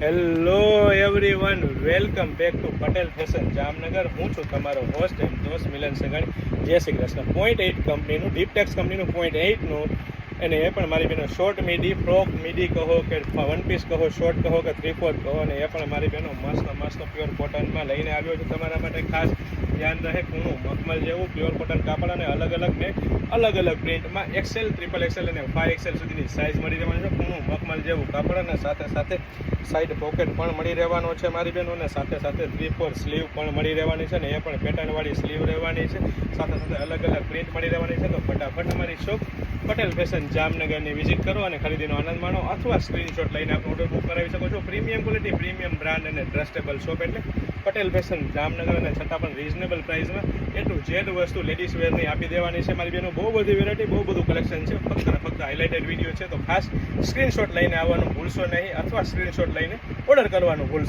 Hello everyone, welcome back to Patel fashion Jamnagar. હું છું તમારો હોસ્ટ એન્ડ દોસ્ત મિલન સગાણી. જય શ્રી કૃષ્ણ. 0.8 કંપનીનું, ડીપટેક્સ કંપનીનું 0.8નું, અને એ પણ મારી બહેનો શોર્ટ મીડી, ફ્રોક મીડી કહો કે વન પીસ કહો, શોર્ટ કહો કે 3/4 કહો, અને એ પણ મારી બહેનો મસ્ત પ્યોર કોટનમાં લઈને આવ્યો છું તમારા માટે. ખાસ ધ્યાન રહે, કૂણું મખમલ જેવું પ્યોર કોટન કાપડ, અને અલગ અલગ પ્રિન્ટમાં XL, XXL અને 5XL સુધીની સાઇઝ મળી રહેવાની છે. કૂણું મખમલ જેવું કાપડ, અને સાથે સાઈડ પોકેટ પણ મળી રહેવાનો છે મારી બહેનો, અને સાથે 3/4 સ્લીવ પણ મળી રહેવાની છે, અને એ પણ પેટર્નવાળી સ્લીવ રહેવાની છે. સાથે અલગ પ્રિન્ટ મળી રહેવાની છે. તો ફટાફટ અમારી શોપ પટેલ ફેશન જામનગરની વિઝિટ કરો અને ખરીદીનો આનંદ માણો, અથવા સ્ક્રીનશોટ લઈને આપણે ઓર્ડર બુક કરાવી શકો છો. પ્રીમિયમ ક્વોલિટી, પ્રીમિયમ બ્રાન્ડ અને ટ્રસ્ટેબલ શોપ એટલે પટેલ ફેશન જામનગર, અને છતાં પણ રીઝનેબલ પ્રાઇસમાં A to Z વસ્તુ લેડીઝ વેરની આપી દેવાની છે મારી બહેનો. બહુ બધી વેરાયટી, બહુ બધું કલેક્શન છે. ફક્ત હાઇલાઇટેડ વિડીયો છે, તો ખાસ સ્ક્રીનશોટ લઈને આવવાનું ભૂલશો નહીં, અથવા સ્ક્રીનશોટ લઈને ઓર્ડર કરવાનું ભૂલશો